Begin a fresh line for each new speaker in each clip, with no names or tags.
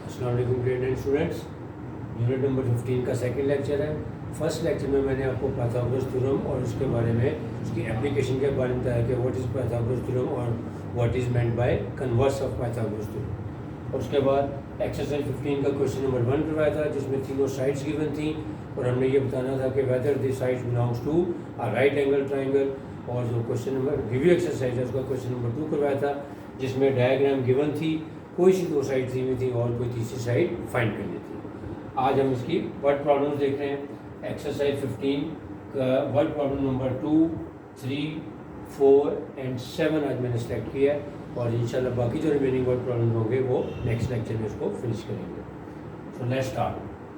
अस्सलाम वालेकुम grade 9 students. Unit number 15 का सेकंड लेक्चर है। फर्स्ट लेक्चर में मैंने आपको पाइथागोरस थ्योरम और उसके बारे में उसकी एप्लीकेशन के बारे में बताया कि व्हाट इज़ पाइथागोरस थ्योरम और what is meant by converse of Pythagoras theorem. और उसके बाद एक्सरसाइज 15 का क्वेश्चन नंबर 1 करवाया था जिसमें तीनों साइड्स गिवन थी और हमने ये बताना था कि whether this sides belongs to a right angle triangle. और जो क्वेश्चन नंबर रिव्यू एक्सरसाइज है उसका क्वेश्चन नंबर 2 करवाया था जिसमें डायग्राम गिवन थी, कोई सी दो साइड दी हुई थी और कोई तीसरी साइड फाइंड करनी थी। आज हम इसकी वर्ड प्रॉब्लम्स देख रहे हैं। एक्सरसाइज 15 का वर्ड प्रॉब्लम नंबर 2, 3, 4 एंड 7 आज मैंने सेलेक्ट किया है और इंशाल्लाह बाकी जो रिमेनिंग वर्ड प्रॉब्लम होंगे वो नेक्स्ट लेक्चर में उसको फिनिश करेंगे। So let's start.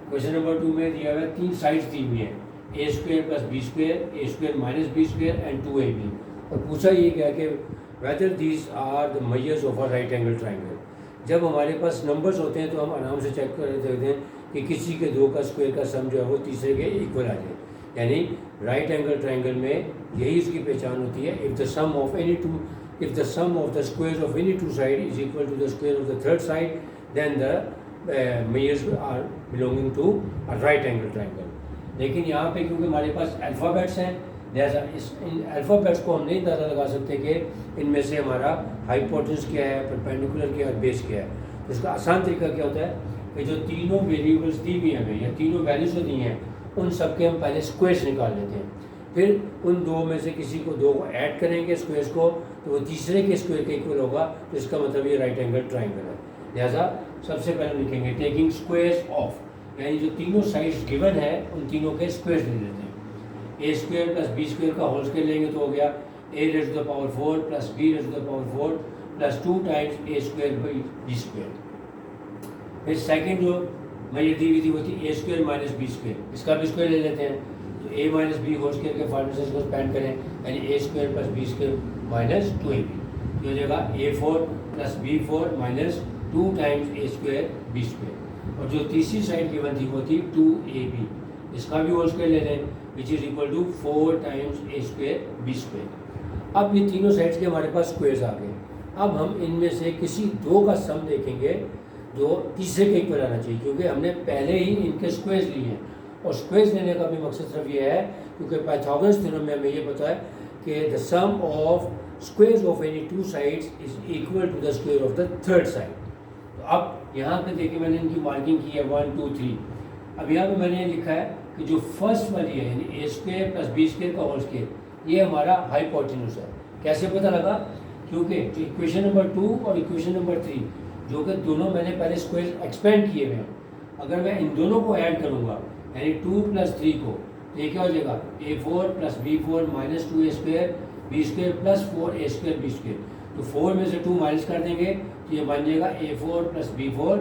Question number 2 में दिया हुआ है तीन साइड्स दी हुई हैं, a square plus b square, a square minus b square and 2ab। और पूछा ये गया कि whether these are the measures of a right angle triangle. जब हमारे पास नंबर्स होते हैं तो हम आराम से चेक कर सकते हैं कि किसी के दो का स्क्वायर का सम जो है वो तीसरे के इक्वल आ जाए। यानी राइट एंगल ट्राइंगल में यही इसकी पहचान होती है, if the sum of the squares of any two side is equal to the square of the third side then the measures are belonging to a right angle triangle. लेकिन यहाँ पे क्योंकि हमारे पास अल्फ़ाबेट्स हैं, जैसा इन अल्फ़ाबेट्स को हम नहीं अंदाज़ा लगा सकते कि इनमें से हमारा हाइपोटेन्यूज क्या है, परपेंडिकुलर क्या है और बेस क्या है। तो इसका आसान तरीका क्या होता है कि जो तीनों वेरिएबल्स दी हुई हमें या तीनों वैल्यूज जो दी हैं उन सब के हम पहले स्क्वायर्स निकाल लेते हैं, फिर उन दो में से किसी को दो को ऐड करेंगे स्क्वायर्स को तो वो तीसरे के स्क्वायर के इक्वल होगा, तो इसका मतलब ये राइट एंगल ट्राइंगल है। लिहाजा सबसे पहले लिखेंगे टेकिंग स्क्वायर्स ऑफ, यानी जो तीनों साइड्स गिवन है उन तीनों के स्क्वायर्स ले लेते हैं। A square plus B square का होल स्क्वायर लेंगे तो हो गया a raise to the power 4 plus b raise to the power 4 plus 2 times A square by b square. फिर सेकंड जो मैं दी हुई थी वो थी a square minus b square, इसका भी स्क्वायर ले लेते हैं तो a minus b whole square के फॉर्मूले से इसको स्पेंड करें यानी ए square plus B square minus 2ab। तो हो जाएगा a4 plus b4 minus 2 times ए स्क्वायर बी स्क्वायर। और जो तीसरी साइड गिवन थी वो थी 2ab, इसका भी होल स्क्वायर ले लें which is equal to 4 times A square B square. अब ये तीनों साइड्स के हमारे पास स्क्वायर्स आ गए। अब हम इनमें से किसी दो का सम देखेंगे जो तीसरे के इक्वल आना चाहिए, क्योंकि हमने पहले ही इनके स्क्वायर्स लिए हैं और स्क्वायर्स लेने का भी मकसद सिर्फ ये है क्योंकि पाइथागोरस थ्योरम में हमें ये पता है कि the sum of squares of any two sides is equal to the square of the third side. तो अब यहाँ पे देखिए मैंने इनकी मार्किंग की है 1 2 3। अब यहाँ पे मैंने लिखा है कि जो फर्स्ट वाली है यानी ए स्क्वायर प्लस बी स्क्वायर का होल स्क्वायर ये हमारा हाइपोटेन्यूज है। कैसे पता लगा? क्योंकि इक्वेशन नंबर 2 और इक्वेशन नंबर 3 जो कि दोनों मैंने पहले स्क्वायर एक्सपेंड किए हुए हैं, अगर मैं इन दोनों को ऐड करूँगा यानी 2 प्लस 3 को तो ये क्या हो जाएगा a4 plus b4 minus 2a square B square plus 4a square B square. तो 4 में से 2 माइनस कर देंगे तो ये बन जाएगा a4 plus b4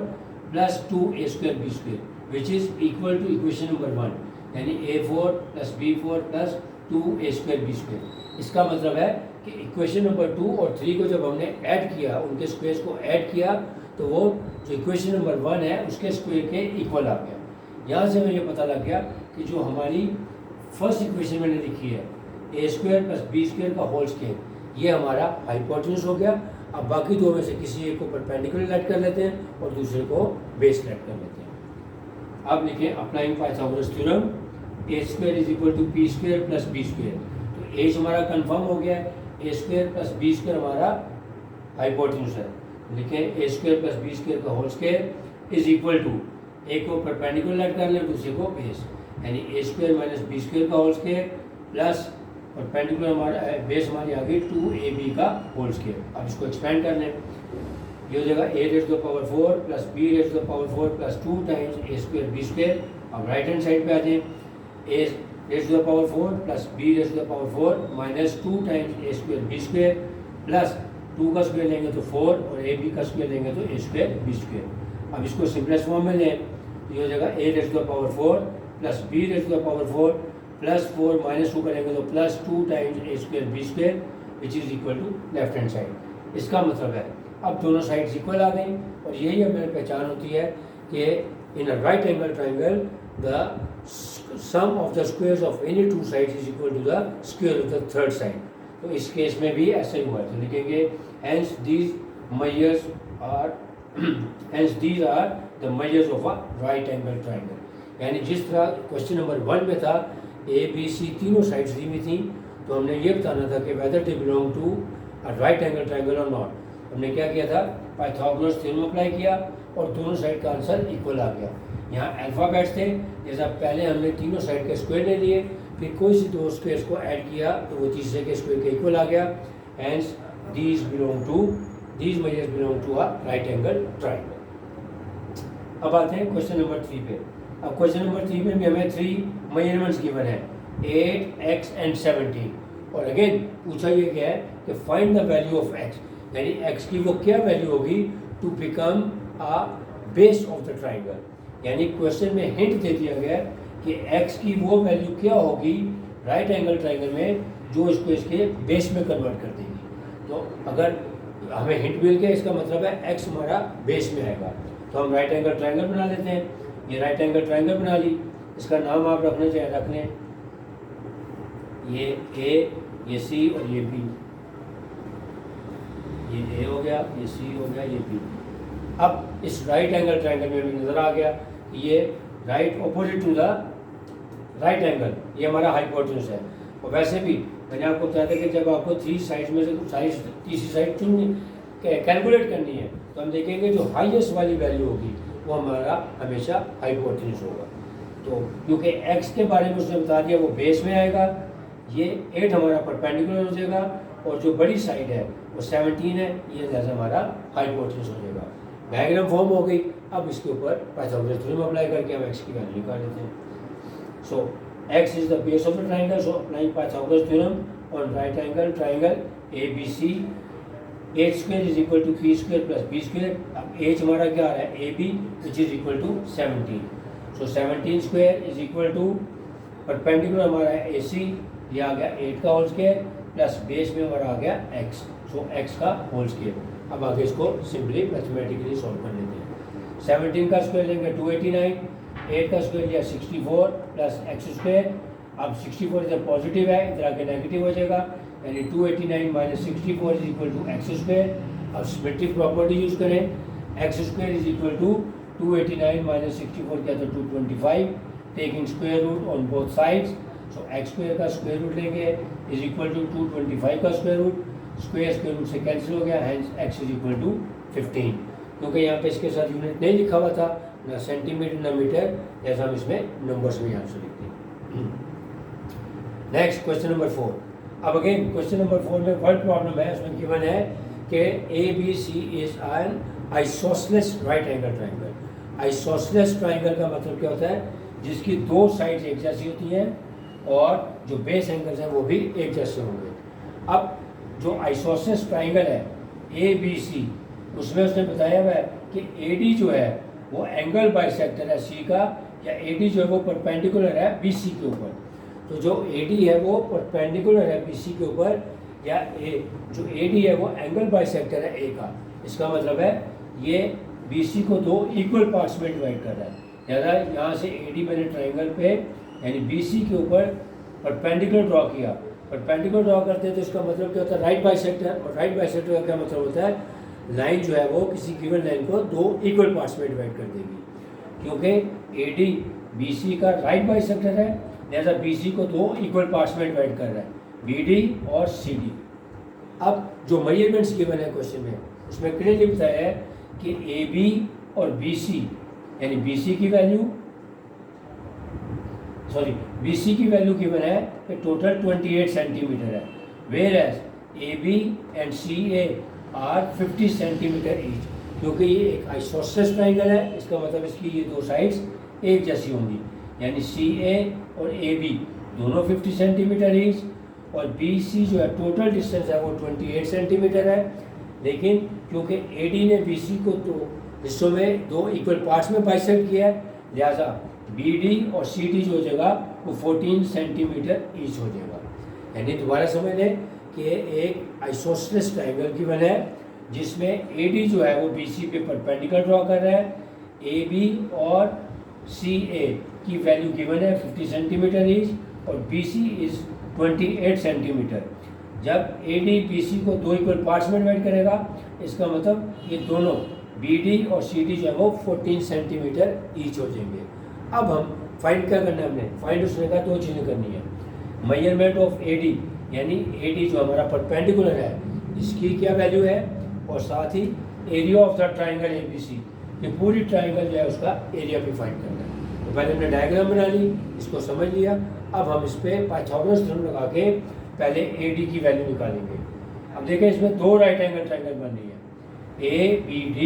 plus 2a square B square which is equal to equation number 1 यानी a4 plus b4 plus 2a square B square. इसका मतलब है कि इक्वेशन नंबर 2 और 3 को जब हमने ऐड किया, उनके स्क्वायर्स को ऐड किया तो वो जो इक्वेशन नंबर 1 है उसके स्क्वायर के इक्वल आ गया। यहाँ से मुझे पता लग गया कि जो हमारी फर्स्ट इक्वेशन मैंने लिखी है A square plus B square का होल स्क्वायर ये हमारा हाइपोटेन्यूज हो गया। अब बाकी दो में से किसी एक को परपेंडिकुलर लेट कर लेते हैं और दूसरे को बेस लेट कर लेते हैं। अब लिखें applying Pythagoras theorem A square is equal to B square plus B square. तो एच हमारा कंफर्म हो गया है, A square plus B square हमारा हाइपोटेन्यूज है। लिखें A square plus B square का whole square is equal to एक को परपेंडिकुलर लेट कर लें दूसरे को बेस यानी ए स्क्वायर माइनस बी स्क्वायर का होल स्क्वायर प्लस परपेंडिकुलर हमारा बेस हमारी आ गई 2ab का होल स्क्वायर। अब इसको एक्सपेंड कर लें, ये हो जाएगा a raise to the power 4 plus b raise to the power 4 plus 2 times a square b square. अब राइट हैंड साइड पे आ जाए a raise to the power 4 plus b raise to the power 4 minus 2 times a square b square plus 2 का square लेंगे तो 4 और ab का square लेंगे तो a स्क्वायर b स्क्वायर। अब इसको सिंपलेस्ट फॉर्म में लें तो ये हो जाएगा a raise to the power 4 plus b raise to the power 4 plus 4 minus 2 करेंगे तो plus 2 times a square b square which is equal to left hand side. इसका मतलब है अब दोनों साइड्स इक्वल आ गई और यही हमें पहचान होती है कि in a right angle triangle the sum of the squares of any two sides is equal to the square of the third side. तो इस केस में भी ऐसा ही हुआ है। तो लिखेंगे hence these measures are Hence these are the measures of a right angle triangle. यानी जिस तरह क्वेश्चन नंबर 1 में था ए बी सी तीनों साइड्स दी हुई थी, तो हमने ये बताना था कि whether they belong to a right angle triangle और नॉट। हमने क्या किया था, पाइथागोरस थ्योरम अप्लाई किया और दोनों साइड का आंसर इक्वल आ गया। यहाँ अल्फ़ाबेट्स थे, जैसा पहले हमने तीनों साइड के स्क्वायर ले लिए, फिर कोई सी दो स्क्वायर्स को ऐड किया तो वो तीसरे के स्क्वायर के इक्वल आ गया। Hence these measures belong to a right angle triangle. अब आते हैं क्वेश्चन नंबर 3 पे। अब क्वेश्चन नंबर 3 में भी हमें 3 मेजरमेंट्स गिवन है, 8, x एंड 17। और अगेन पूछा ये गया है कि find the value of x, यानी x की वो क्या वैल्यू होगी to become a base of the triangle. यानी क्वेश्चन में हिंट दे दिया गया कि x की वो वैल्यू क्या होगी राइट एंगल ट्राइंगल में जो इसको इसके बेस में कन्वर्ट कर देगी। तो अगर हमें हिंट मिल गया, इसका मतलब है x हमारा बेस में आएगा। तो हम राइट एंगल ट्राइंगल बना लेते हैं। ये राइट एंगल ट्राइंगल बना ली, इसका नाम आप रखने चाहिए, रख लें ये ए, ये सी और ये बी। ये ए हो गया, ये सी हो गया, ये बी। अब इस राइट एंगल ट्राइंगल में भी नजर आ गया कि ये right opposite to the right angle, ये हमारा हाइपोटेन्यूज है। और वैसे भी मैंने आपको बताया था कि जब आपको 3 साइड में से तीसरी साइड चुननी कैलकुलेट करनी है, तो हम देखेंगे जो हाईएस्ट वाली वैल्यू होगी वो हमारा हमेशा हाइपोटेन्यूज होगा। तो क्योंकि x के बारे में उसने बता दिया वो बेस में आएगा, ये 8 हमारा परपेंडिकुलर हो जाएगा और जो बड़ी साइड है वो 17 है, ये जैसे हमारा हाइपोटेन्यूज हो जाएगा। डायग्राम फॉर्म हो गई। अब इसके ऊपर पाइथागोरस थ्योरम अप्लाई करके हम x की वैल्यू निकाल लेते हैं। So x is the base of the triangle, so applying Pythagoras theorem on right angle triangle ABC, h square is equal to p square plus b square. अब h हमारा क्या आ रहा है AB, which is equal to 17। So 17 square is equal to perpendicular हमारा है AC, ये आ गया 8 का होल स्क्वायर प्लस बेस में हमारा आ गया x, सो x का होल स्क्वायर। अब आगे इसको सिंपली मैथमेटिकली सॉल्व कर लेते हैं। 17 का स्क्वायर लेंगे 289, 8 का स्क्वायर लिया 64 प्लस x स्क्वायर। अब 64 इधर पॉजिटिव है, इधर आके नेगेटिव हो जाएगा, यानी 289 minus 64 is equal to X square. अब सिमेट्रिक प्रॉपर्टी यूज करें, X square is equal to 289 minus 64 क्या था 225, taking square root on both sides. So x square का स्क्वायर रूट लेंगे इज इक्वल टू 225 का स्क्वायर रूट, स्क्वायर रूट से cancel हो गया, hence X is equal to 15। क्योंकि यहाँ पे इसके साथ यूनिट नहीं लिखा हुआ था, ना सेंटीमीटर ना मीटर, जैसा हम इसमें नंबर्स में यहाँ से लिखते हैं। Next question number 4। अब अगेन क्वेश्चन नंबर 4 में वर्ड प्रॉब्लम है, उसमें गिवन है कि ABC is an isosceles right angle triangle. Isosceles triangle का मतलब क्या होता है, जिसकी दो साइड्स एक जैसी होती हैं और जो बेस एंगल्स हैं वो भी एक जैसे होंगे। अब जो आइसोसेलेस ट्राइंगल है ABC, उसमें उसने बताया हुआ है कि AD जो है वो एंगल बाइसेक्टर है C का, या AD जो है वो परपेंडिकुलर है BC के ऊपर। तो जो AD है वो परपेंडिकुलर है BC के ऊपर, या जो AD है वो एंगल बाइसेक्टर है A का। इसका मतलब है ये BC को दो इक्वल पार्ट्स में डिवाइड कर रहा है। ज़्यादा यहाँ से AD मैंने ट्राइंगल पे यानी BC के ऊपर परपेंडिकुलर ड्रॉ किया। परपेंडिकुलर ड्रॉ करते हैं तो इसका मतलब क्या होता है, राइट बाइसेक्टर। और राइट बाइसेक्टर का क्या मतलब होता है, लाइन जो है वो किसी गिवन लाइन को दो इक्वल पार्ट्स में डिवाइड कर देगी। क्योंकि AD BC का राइट बाइसेक्टर है, लिहाजा BC को दो इक्वल पार्ट्स में डिवाइड कर रहा है, BD और CD। अब जो मेजरमेंट्स गिवन है क्वेश्चन में, उसमें क्लियरली बताया है कि AB और BC यानी BC की वैल्यू गिवन है कि टोटल 28 सेंटीमीटर है, whereas AB and CA are 50 centimetre each. क्योंकि ये एक आइसोसेलेस ट्राइंगल है, इसका मतलब इसकी ये दो साइड्स एक जैसी होंगी, यानी CA और AB दोनों 50 सेंटीमीटर ईच, और BC जो है टोटल डिस्टेंस है वो 28 सेंटीमीटर है। लेकिन क्योंकि AD ने BC को दो हिस्सों में दो इक्वल पार्ट्स में बाइसेक्ट किया है, लिहाजा BD और CD जो हो जाएगा वो 14 सेंटीमीटर ईच हो जाएगा। यानी दोबारा समझ लें कि एक आइसोसेलेस ट्राइंगल गिवन है जिसमें AD जो है वो BC पे परपेंडिकुलर ड्रॉ कर रहा है, AB और CA की वैल्यू गिवन है 50 सेंटीमीटर ईच, और BC इज 28 सेंटीमीटर। जब AD BC को दो इक्वल पार्ट्स में डिवाइड करेगा, इसका मतलब ये दोनों BD और CD जो है वो 14 सेंटीमीटर ईच हो जाएंगे। अब हम फाइंड क्या करना है, हमने फाइंड उसने कहा 2 चीज़ें करनी है। मेजरमेंट ऑफ AD यानी AD जो हमारा परपेंडिकुलर है इसकी क्या वैल्यू है, और साथ ही area of the triangle ABC, ये पूरी ट्राइंगल जो है उसका एरिया भी फाइंड करना है। तो पहले हमने डायग्राम बना ली, इसको समझ लिया। अब हम इस पर पाइथागोरस थ्योरम लगा के पहले AD की वैल्यू निकालेंगे। अब देखें इसमें 2 राइट एंगल ट्राइंगल बन रही है, ABD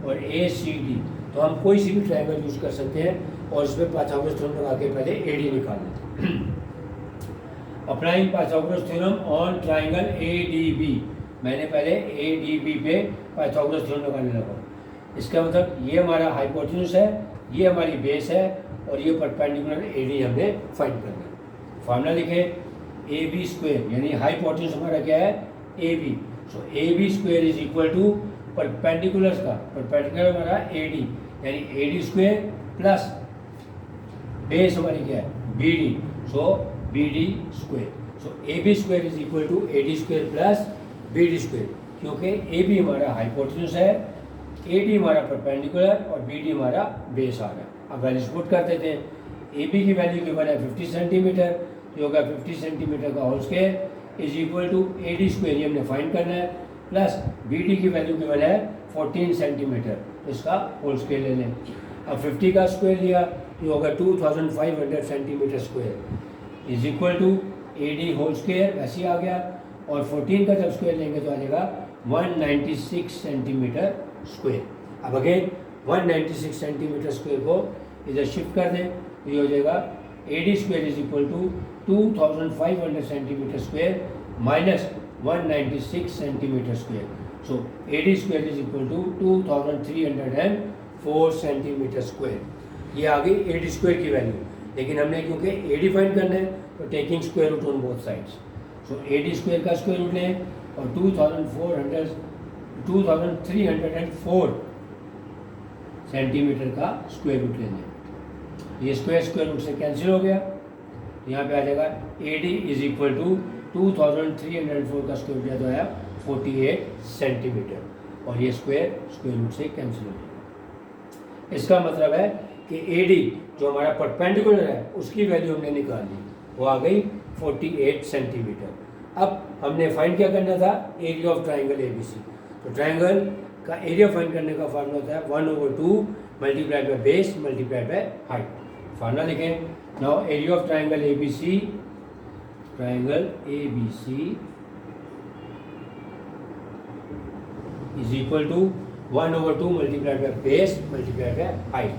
और ACD। तो हम कोई सी भी ट्राइंगल यूज कर सकते हैं और इसमें पाइथागोरस थ्योरम लगा के पहले AD निकाल लेते हैं। Applying Pythagoras theorem on triangle ADB, मैंने पहले ADB पे पाइथागोरस थ्योरम लगाने लगा। इसका मतलब ये हमारा हाइपोटेन्यूस है, ये हमारी बेस है और ये परपेंडिकुलर AD हमने फाइंड करना है। फार्मूला लिखें, AB स्क्वायर यानी हाइपोटेन्यूस हमारा क्या है AB, so AB square is equal to perpendicular का, परपेंडिकुलर हमारा AD यानी AD स्क्वायर प्लस बेस हमारी क्या है BD, so BD square. So AB square is equal to AD square plus BD square, क्योंकि AB हमारा हाइपोटेन्यूस है, AD हमारा परपेंडिकुलर और BD हमारा बेस आ रहा है। अब वैल्यूज पुट कर देते हैं। AB की वैल्यू गिवन है 50 सेंटीमीटर, तो होगा 50 सेंटीमीटर का whole square is equal to AD square, ये हमने फाइंड करना है, प्लस BD की वैल्यू गिवन है 14 सेंटीमीटर, तो इसका होल स्क्वायर ले लें। अब 50 का स्क्वायर लिया तो होगा 2500 centimetre square is equal to AD whole square, वैसे ही आ गया, और 14 का जब स्क्वायर लेंगे तो आ जाएगा 196 सेंटीमीटर स्क्वायर। अब अगेन 196 सेंटीमीटर स्क्वायर को इधर शिफ्ट कर दें तो ये हो जाएगा AD square is equal to 2500 centimetre square minus 196 centimetre square, so AD square is equal to 2304 centimetre square. ये आ गई AD स्क्वायर की वैल्यू, लेकिन हमने क्योंकि AD फाइंड करना है तो taking square root on both sides, so AD square का स्क्वायर रूट लें और 2304 सेंटीमीटर का स्क्वायर रूट ले लें। ये स्क्वायर रूट से कैंसिल हो गया, यहाँ पे आ जाएगा AD इज इक्वल टू 2304 का स्क्वायर रूट तो आया 48 सेंटीमीटर, और ये स्क्वायर रूट से कैंसिल हो गया। इसका मतलब है कि AD जो हमारा परपेंडिकुलर है उसकी वैल्यू हमने निकाल ली, वो आ गई 48 सेंटीमीटर। अब हमने फाइंड क्या करना था, एरिया ऑफ ट्राइंगल ABC। तो ट्राइंगल का एरिया फाइंड करने का फार्मूला होता है 1/2 multiplied by base multiplied by height. Formula लिखें, now area of triangle ABC is equal to 1/2 multiplied by base multiplied by height.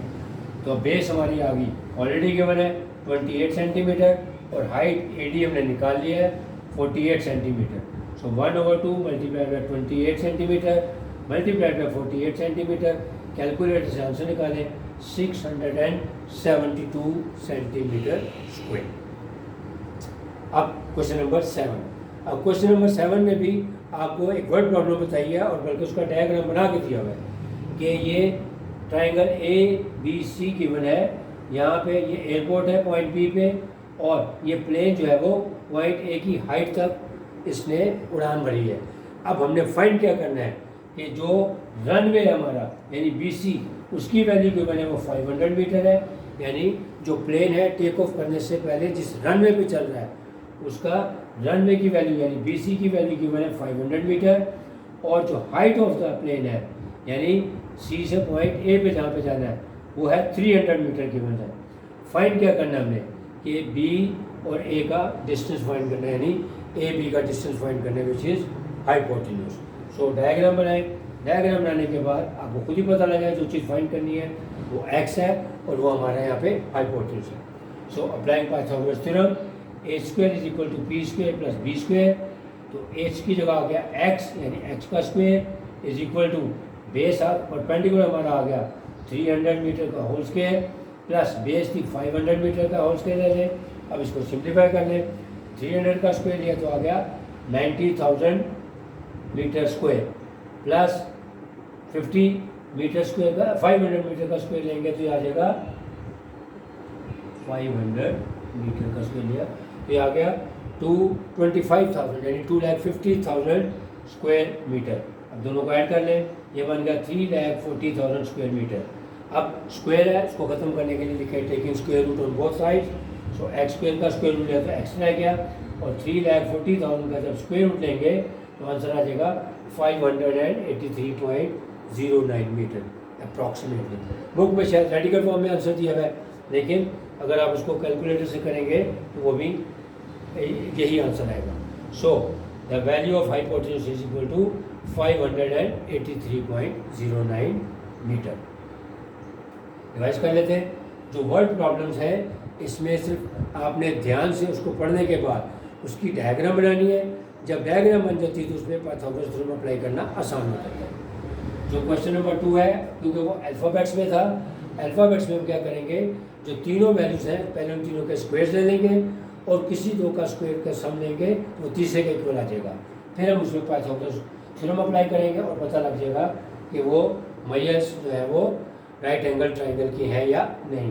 तो बेस हमारी आ गई ऑलरेडी गिवन है 28 सेंटीमीटर और हाइट AD हमने निकाल लिया है 48 centimetre, so 1/2 multiplied bye 28 centimetre multiplied by 48 centimetre, calculator से आंसर निकालें 672 सेंटीमीटर स्क्वायर। अब क्वेश्चन नंबर 7। अब क्वेश्चन नंबर 7 में भी आपको एक वर्ड प्रॉब्लम बताई है और बल्कि उसका डायग्राम बना के दिया हुआ है कि ये ट्राइंगल ABC गिवन है, यहाँ पे ये एयरपोर्ट है पॉइंट B पे, और ये प्लेन जो है वो पॉइंट A की हाइट तक इसने उड़ान भरी है। अब हमने फाइंड क्या करना है कि जो रनवे है हमारा यानी BC, उसकी वैल्यू गिवन है वो 500 मीटर है, यानी जो प्लेन है टेक ऑफ करने से पहले जिस रनवे पे चल रहा है उसका रनवे की वैल्यू यानी BC की वैल्यू गिवन है 500 मीटर, और जो हाइट ऑफ द प्लेन है यानी C से पॉइंट A पे जहाँ पे जाना है वो है 300 मीटर गिवन है। फाइंड क्या करना है हमने कि B और A का डिस्टेंस फाइंड करना है, यानी AB का डिस्टेंस फाइंड करना है which is hypotenuse. So diagram बनाएं, डायग्राम बनाने के बाद आपको खुद ही पता लगा जो चीज़ फाइंड करनी है वो x है और वो हमारा यहाँ पे हाइपोटेन्यूज है। So applying Pythagoras theorem, a² is equal to p² plus b², तो h की जगह आ गया x यानी x का square is equal to base perpendicular हमारा आ गया 300 मीटर का होल स्क्वायर प्लस बेस थी 500 मीटर का होल स्क्वायर ले लें। अब इसको सिंप्लीफाई कर लें, 300 का स्क्वायर लिया तो आ गया 90,000 metre square plus 50 metre square का 500 मीटर का स्क्वायर लेंगे तो ये आ जाएगा 500 मीटर का स्क्वायर लिया तो ये आ गया 225,000 यानी 2,50,000 स्क्वायर मीटर। अब दोनों को ऐड कर लें ये बन गया 3,40,000 स्क्वायर मीटर। अब स्क्वायर है, उसको ख़त्म करने के लिए लिखे taking square root on both side. So x square का स्क्वायर रूट लिया तो एक्स रह गया, और 3,40,000 का जब स्क्वायर रूट लेंगे तो आंसर आ जाएगा 583.09 मीटर अप्रॉक्सीमेटली। बुक में शायद रेडिकल फॉर्म में आंसर दिया हुआ है, लेकिन अगर आप उसको कैलकुलेटर से करेंगे तो वो भी यही आंसर आएगा। So the value of hypotenuse is equal to 583.09 metre. Revise कर लेते हैं। जो वर्ड प्रॉब्लम्स है इसमें सिर्फ आपने ध्यान से उसको पढ़ने के बाद उसकी डायग्राम बनानी है। जब डायग्राम बन जाती है तो उसमें पाइथागोरस थ्योरम अप्लाई करना आसान हो जाता है। जो क्वेश्चन नंबर 2 है, क्योंकि वो अल्फ़ाबेट्स में था, अल्फ़ाबेट्स में हम क्या करेंगे, जो तीनों वैल्यूज़ हैं पहले उन तीनों के स्क्वायर्स ले लेंगे और किसी दो का स्क्वायर का सम लेंगे, वो तीसरे के इक्वल आ जाएगा। फिर हम उसमें पाइथागोरस थ्योरम अप्लाई करेंगे और पता लग जाएगा कि वो मेजर्स जो है वो राइट एंगल ट्राइंगल की है या नहीं।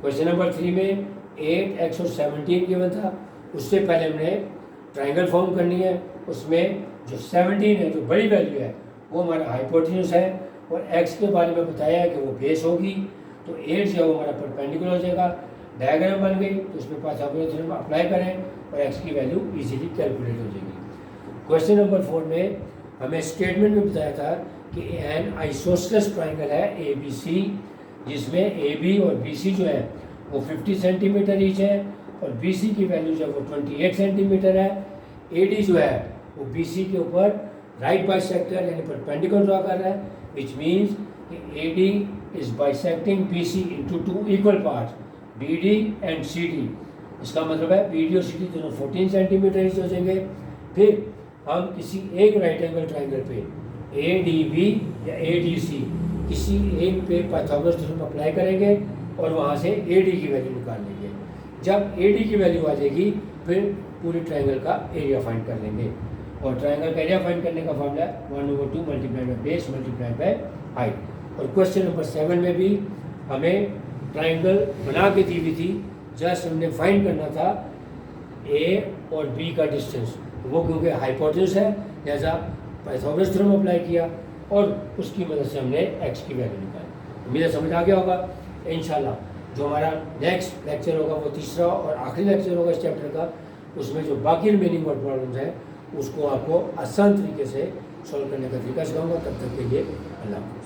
क्वेश्चन नंबर 3 में 8x और 17 गिवन था, उससे पहले हमने ट्राइंगल फॉर्म करनी है। उसमें जो 17 है, जो बड़ी वैल्यू है, वो हमारा हाइपोटेन्यूज है, और x के बारे में बताया है कि वो बेस होगी, तो 8 जो है वो हमारा परपेंडिकुलर हो जाएगा। डायग्राम बन गई तो उसमें पाइथागोरस थ्योरम अप्लाई करें और x की वैल्यू इजीली कैलकुलेट हो जाएगी। क्वेश्चन नंबर 4 में हमें स्टेटमेंट में बताया था कि एन आइसोसेलेस ट्राइंगल है ABC, जिसमें AB और BC जो है वो 50 सेंटीमीटर ईच है, और BC की वैल्यू जो है वो 28 सेंटीमीटर है। AD जो है वो BC के ऊपर राइट बाइसेक्टर यानी परपेंडिकुलर ड्रा कर रहा है, विच मीन्स कि AD is bisecting BC into 2 equal parts, BD and CD। इसका मतलब है BD और CD दोनों 14 सेंटीमीटर ईच हो जाएंगे। फिर हम किसी एक राइट एंगल ट्राइंगल पे ADB या ADC किसी एक पे पाइथागोरस थ्योरम अप्लाई करेंगे और वहाँ से AD की वैल्यू निकाल लेंगे। जब AD की वैल्यू आ जाएगी फिर पूरी ट्राइंगल का एरिया फाइंड कर लेंगे, और ट्राइंगल का एरिया फाइंड करने का formula 1/2 multiplied by base multiplied by height. और क्वेश्चन नंबर 7 में भी हमें ट्राइंगल बना के दी हुई थी, जस्ट हमने फाइंड करना था A और B का डिस्टेंस। वो क्योंकि हाइपोटेन्यूज है लिहाजा पाइथागोरस थ्योरम अप्लाई किया और उसकी मदद से हमने x की वैल्यू निकाली। उम्मीद है समझ आ गया होगा। इंशाल्लाह जो हमारा नेक्स्ट लेक्चर होगा वो तीसरा और आखिरी लेक्चर होगा इस चैप्टर का, उसमें जो बाकी रिमेनिंग वर्ड प्रॉब्लम्स हैं उसको आपको आसान तरीके से सॉल्व करने का तरीका सिखाऊंगा। तब तक के लिए अल्लाह हाफ़िज़।